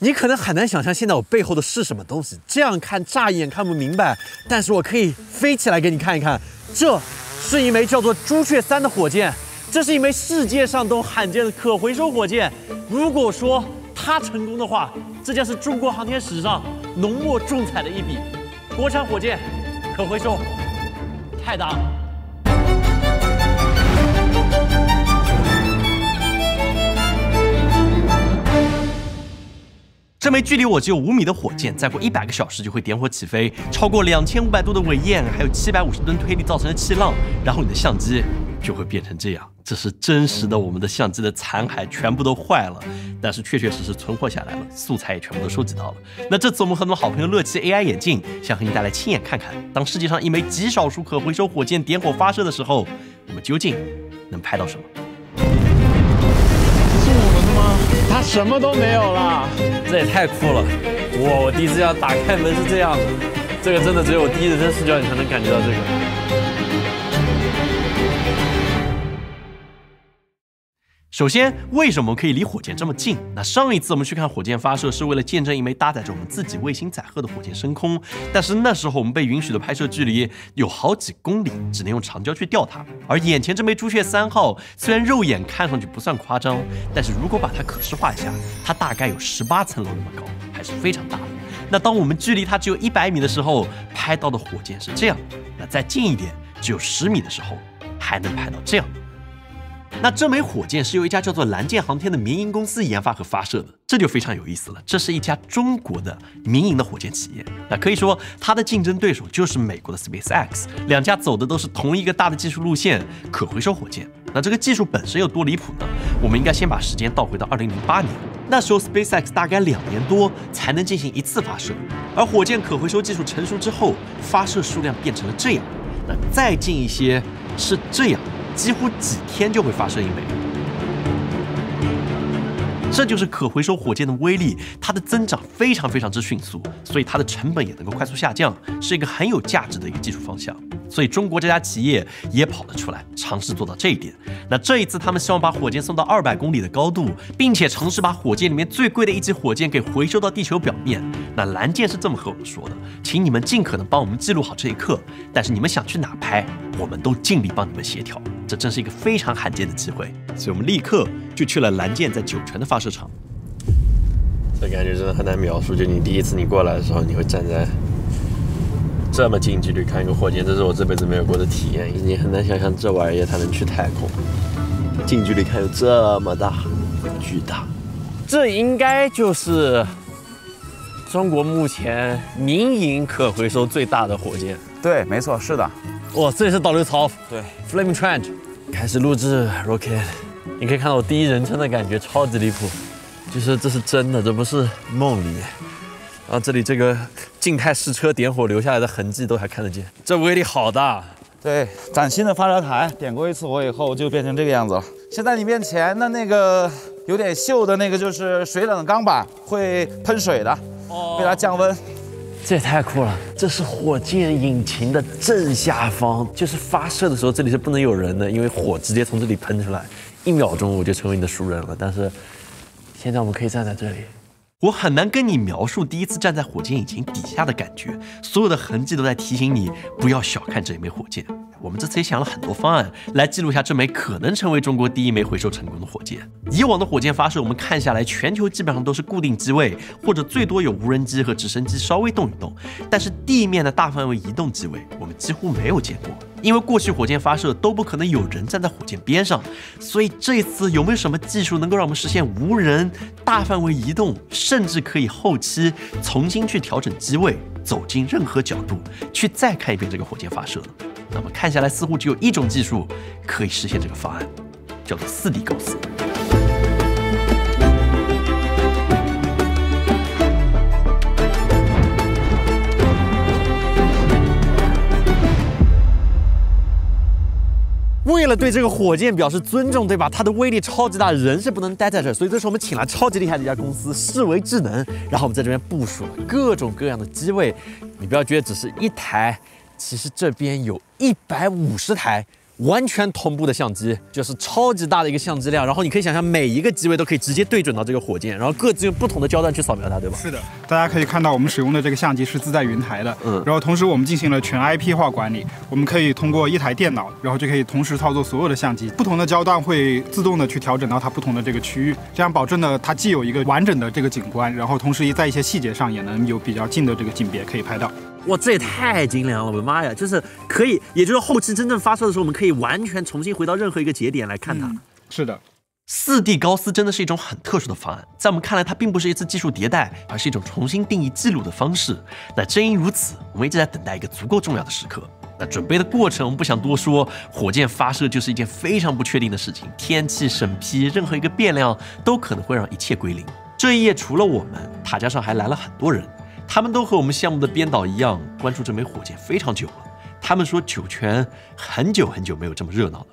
你可能很难想象现在我背后的是什么东西，这样看乍一眼看不明白，但是我可以飞起来给你看一看。这是一枚叫做朱雀3的火箭，这是一枚世界上都罕见的可回收火箭。如果说它成功的话，这将是中国航天史上浓墨重彩的一笔。国产火箭可回收，太大了。 这枚距离我只有5米的火箭，再过100个小时就会点火起飞，超过2500度的尾焰，还有750吨推力造成的气浪，然后你的相机就会变成这样。这是真实的，我们的相机的残骸全部都坏了，但是确确实实存活下来了，素材也全部都收集到了。那这次我们和我们的好朋友乐奇 AI 眼镜，想和你带来亲眼看看，当世界上一枚极少数可回收火箭点火发射的时候，我们究竟能拍到什么？ 它什么都没有了，这也太酷了！哇，我第一次要打开门是这样的，这个真的只有我第一人称视角你才能感觉到这个。首先，为什么可以离火箭这么近？那上一次我们去看火箭发射，是为了见证一枚搭载着我们自己卫星载荷的火箭升空。但是那时候我们被允许的拍摄距离有好几公里，只能用长焦去调它。而眼前这枚朱雀3号，虽然肉眼看上去不算夸张，但是如果把它可视化一下，它大概有18层楼那么高，还是非常大的。那当我们距离它只有100米的时候，拍到的火箭是这样；那再近一点，只有10米的时候，还能拍到这样。 那这枚火箭是由一家叫做蓝箭航天的民营公司研发和发射的，这就非常有意思了。这是一家中国的民营的火箭企业，那可以说它的竞争对手就是美国的 SpaceX， 两家走的都是同一个大的技术路线——可回收火箭。那这个技术本身有多离谱呢？我们应该先把时间倒回到2008年，那时候 SpaceX 大概2年多才能进行1次发射，而火箭可回收技术成熟之后，发射数量变成了这样。那再近一些是这样。 几乎几天就会发射一枚，这就是可回收火箭的威力，它的增长非常之迅速，所以它的成本也能够快速下降，是一个很有价值的一个技术方向。所以中国这家企业也跑了出来，尝试做到这一点。那这一次他们希望把火箭送到200公里的高度，并且尝试把火箭里面最贵的一级火箭给回收到地球表面。那蓝箭是这么和我们说的，请你们尽可能帮我们记录好这一刻，但是你们想去哪拍，我们都尽力帮你们协调。这真是一个非常罕见的机会，所以我们立刻就去了蓝箭在酒泉的发射场。这感觉真的很难描述，就你第一次你过来的时候，你会站在这么近距离看一个火箭，这是我这辈子没有过的体验。你很难想象这玩意儿它能去太空，近距离看有这么大，巨大。这应该就是中国目前民营可回收最大的火箭。对，没错，是的。哇，这里是导流槽，对 ，Flaming Trench， 开始录制 Rocket。你可以看到我第一人称的感觉超级离谱，就是这是真的，这不是梦里。然后这里这个静态试车点火留下来的痕迹都还看得见，这威力好大。对，崭新的发射台，点过一次火以后就变成这个样子了。现在你面前的那个有点锈的那个就是水冷钢板，会喷水的，为它降温。这也太酷了！这是火箭引擎的正下方，就是发射的时候这里是不能有人的，因为火直接从这里喷出来，1秒钟我就成为你的熟人了。但是现在我们可以站在这里。我很难跟你描述第一次站在火箭引擎底下的感觉，所有的痕迹都在提醒你不要小看这一枚火箭。我们这次也想了很多方案来记录下这枚可能成为中国第一枚回收成功的火箭。以往的火箭发射，我们看下来，全球基本上都是固定机位，或者最多有无人机和直升机稍微动一动，但是地面的大范围移动机位，我们几乎没有见过。因为过去火箭发射都不可能有人站在火箭边上，所以这次有没有什么技术能够让我们实现无人、大范围移动，甚至可以后期重新去调整机位，走进任何角度，去再看一遍这个火箭发射呢？那么看下来，似乎只有一种技术可以实现这个方案，叫做4D 构思。为了对这个火箭表示尊重，对吧？它的威力超级大，人是不能待在这儿，所以这是我们请来超级厉害的一家公司——世维智能。然后我们在这边部署了各种各样的机位，你不要觉得只是一台，其实这边有150台完全同步的相机，就是超级大的一个相机量，然后你可以想象每一个机位都可以直接对准到这个火箭，然后各自用不同的焦段去扫描它，对吧？是的，大家可以看到我们使用的这个相机是自带云台的，然后同时我们进行了全 IP 化管理，我们可以通过一台电脑，然后就可以同时操作所有的相机，不同的焦段会自动的去调整到它不同的这个区域，这样保证了它既有一个完整的这个景观，然后同时在一些细节上也能有比较近的这个景别可以拍到。哇，这也太精良了！我的妈呀，就是可以，也就是后期真正发售的时候，我们可以完全重新回到任何一个节点来看它。是的。4D 高斯真的是一种很特殊的方案，在我们看来，它并不是一次技术迭代，而是一种重新定义记录的方式。那正因如此，我们一直在等待一个足够重要的时刻。那准备的过程我们不想多说，火箭发射就是一件非常不确定的事情，天气、审批，任何一个变量都可能会让一切归零。这一夜除了我们，塔架上还来了很多人，他们都和我们项目的编导一样，关注这枚火箭非常久了。他们说酒泉很久很久没有这么热闹了。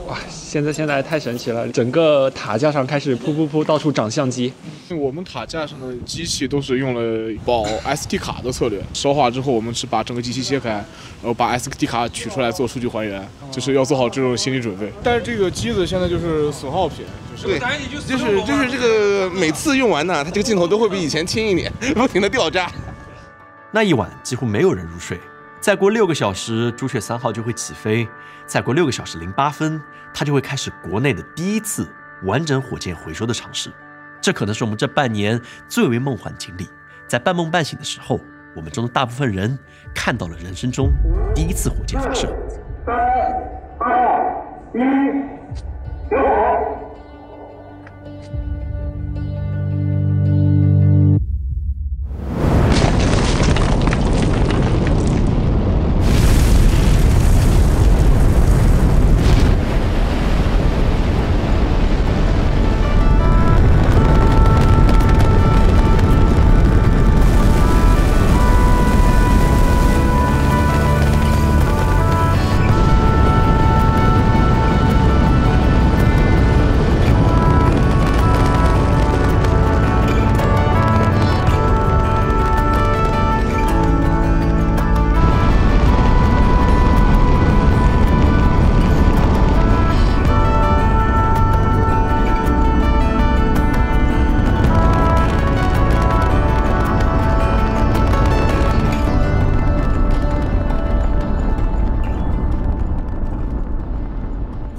哇，现在太神奇了！整个塔架上开始噗到处长相机。我们塔架上的机器都是用了保 SD 卡的策略，烧化之后我们是把整个机器切开，然后把 SD 卡取出来做数据还原，就是要做好这种心理准备。但是这个机子现在就是损耗品，对，就是这个每次用完呢，它这个镜头都会比以前轻一点，不停的掉渣。那一晚几乎没有人入睡。再过6个小时，朱雀3号就会起飞。再过6个小时08分，它就会开始国内的第一次完整火箭回收的尝试。这可能是我们这半年最为梦幻经历。在半梦半醒的时候，我们中的大部分人看到了人生中第一次火箭发射。3、2、1，点火。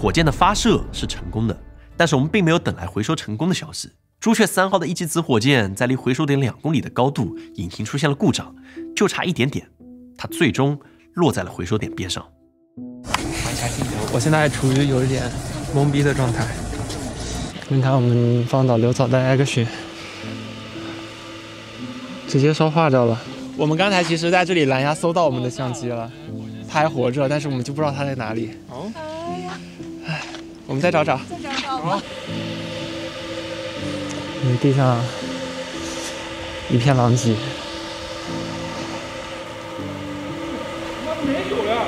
火箭的发射是成功的，但是我们并没有等来回收成功的消息。朱雀3号的1级子火箭在离回收点2公里的高度，引擎出现了故障，就差一点点，它最终落在了回收点边上。我现在还处于有一点懵逼的状态。你看，我们放导流槽带 action， 直接烧化掉了。我们刚才其实在这里蓝牙搜到我们的相机了，它还活着，但是我们就不知道它在哪里。唉，我们再找找。地上一片狼藉。没有了。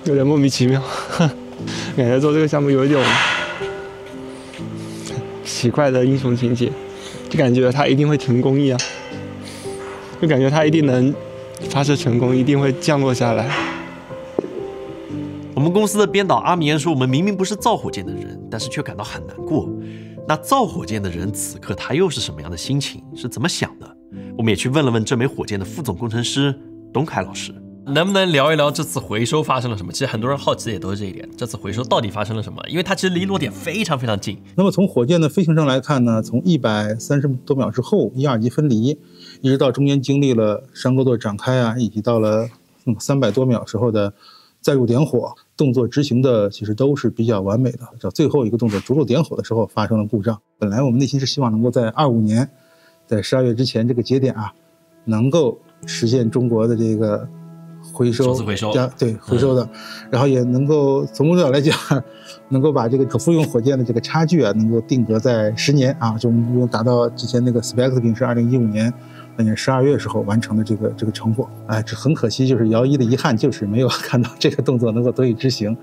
有点莫名其妙，感觉做这个项目有一种奇怪的英雄情节，就感觉它一定会成功一样，就感觉它一定能发射成功，一定会降落下来。我们公司的编导阿棉说，我们明明不是造火箭的人，但是却感到很难过。那造火箭的人此刻他又是什么样的心情，是怎么想的？我们也去问了问这枚火箭的副总工程师东凯老师。能不能聊一聊这次回收发生了什么？其实很多人好奇的也都是这一点，这次回收到底发生了什么？因为它其实离落点非常非常近。那么从火箭的飞行上来看呢，从130多秒之后1、2级分离，一直到中间经历了山沟垛展开啊，以及到了300多秒时候的再入点火，动作执行的其实都是比较完美的。到最后一个动作着陆点火的时候发生了故障。本来我们内心是希望能够在25年，在12月之前这个节点啊，能够实现中国的这个回收，对回收的，然后也能够从目标来讲，能够把这个可复用火箭的这个差距啊，能够定格在10年啊，就不用达到之前那个 SpaceX 是2015年那年12月时候完成的这个成果。哎，这很可惜，就是姚一的遗憾就是没有看到这个动作能够得以执行。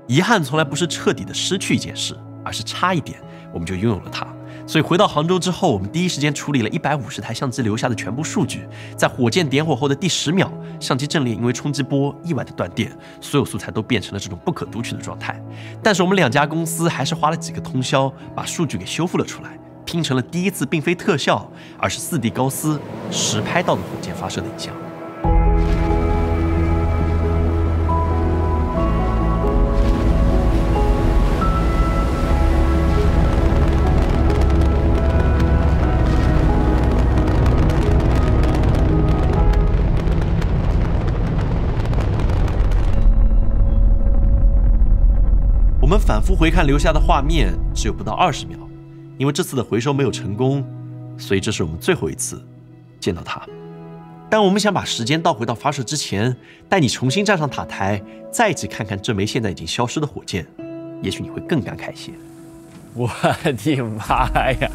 遗憾从来不是彻底的失去一件事，而是差一点我们就拥有了它。所以回到杭州之后，我们第一时间处理了150台相机留下的全部数据。在火箭点火后的第10秒，相机阵列因为冲击波意外的断电，所有素材都变成了这种不可读取的状态。但是我们2家公司还是花了几个通宵，把数据给修复了出来，拼成了第一次并非特效，而是4D 高斯实拍到的火箭发射的影像。我们反复回看留下的画面，只有不到20秒，因为这次的回收没有成功，所以这是我们最后一次见到它。但我们想把时间倒回到发射之前，带你重新站上塔台，再一起看看这枚现在已经消失的火箭，也许你会更感慨些。我的妈呀！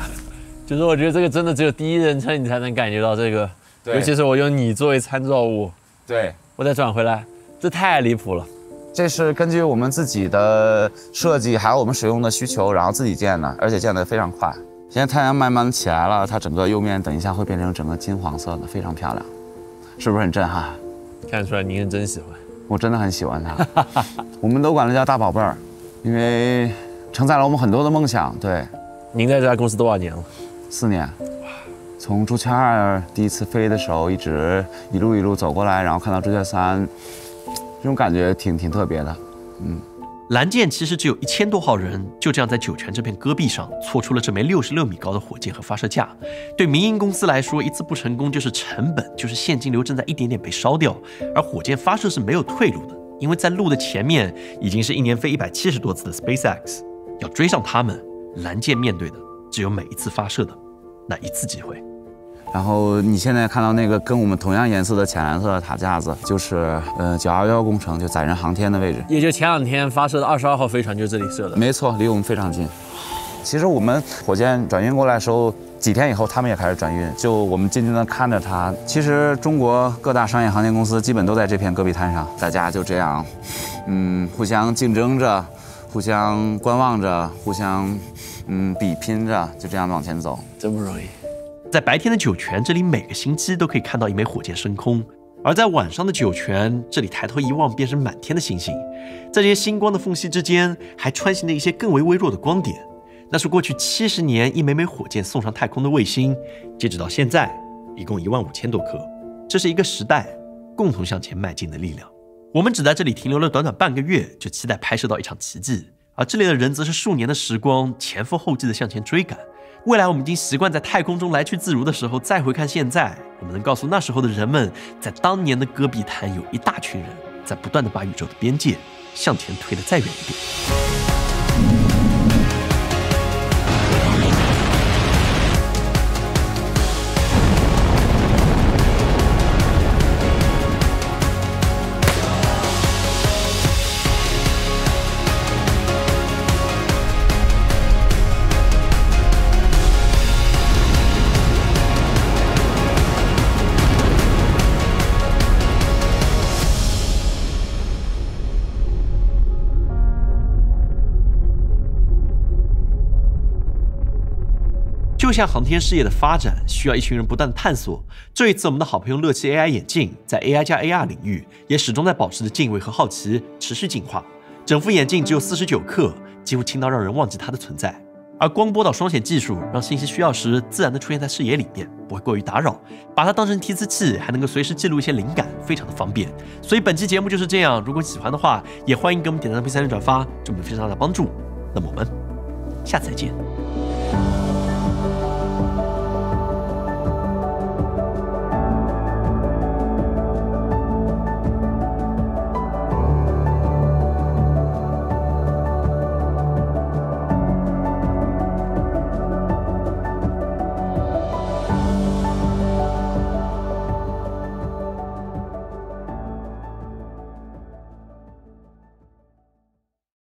就是我觉得这个真的只有第一人称你才能感觉到这个，尤其是我用你作为参照物。对，我再转回来，这太离谱了。这是根据我们自己的设计，还有我们使用的需求，然后自己建的，而且建得非常快。现在太阳慢慢起来了，它整个釉面等一下会变成整个金黄色的，非常漂亮，是不是很震撼？看得出来您是真喜欢，我真的很喜欢它。我们都管它叫大宝贝儿，因为承载了我们很多的梦想。对，您在这家公司多少年了？4年。从朱雀2第一次飞的时候，一直一路走过来，然后看到朱雀3。这种感觉挺特别的，蓝箭其实只有1000多号人，就这样在酒泉这片戈壁上搓出了这枚66米高的火箭和发射架。对民营公司来说，一次不成功就是成本，就是现金流正在一点点被烧掉。而火箭发射是没有退路的，因为在路的前面已经是1年飞170多次的 SpaceX， 要追上他们，蓝箭面对的只有每一次发射的那一次机会。然后你现在看到那个跟我们同样颜色的浅蓝色的塔架子，就是911工程，就载人航天的位置，也就前2天发射的22号飞船就是这里射的。没错，离我们非常近。其实我们火箭转运过来的时候，几天以后他们也开始转运，就我们静静地看着它。其实中国各大商业航天公司基本都在这片戈壁滩上，大家就这样，互相竞争着，互相观望着，互相比拼着，就这样往前走，真不容易。在白天的酒泉，这里每个星期都可以看到一枚火箭升空；而在晚上的酒泉，这里抬头一望便是满天的星星。在这些星光的缝隙之间，还穿行着一些更为微弱的光点，那是过去70年一枚枚火箭送上太空的卫星。截止到现在，一共15000多颗。这是一个时代共同向前迈进的力量。我们只在这里停留了短短半个月，就期待拍摄到一场奇迹，而这里的人则是数年的时光前赴后继地向前追赶。未来我们已经习惯在太空中来去自如的时候，再回看现在，我们能告诉那时候的人们，在当年的戈壁滩有一大群人在不断地把宇宙的边界向前推得再远一点。就像航天事业的发展需要一群人不断探索，这一次我们的好朋友乐奇 AI 眼镜在 AI 加 AR 领域也始终在保持着敬畏和好奇，持续进化。整副眼镜只有49克，几乎轻到让人忘记它的存在。而光波导双显技术让信息需要时自然地出现在视野里面，不会过于打扰。把它当成提词器，还能够随时记录一些灵感，非常的方便。所以本期节目就是这样，如果喜欢的话，也欢迎给我们点赞、评论、转发，对我们非常大的帮助。那么我们下次再见。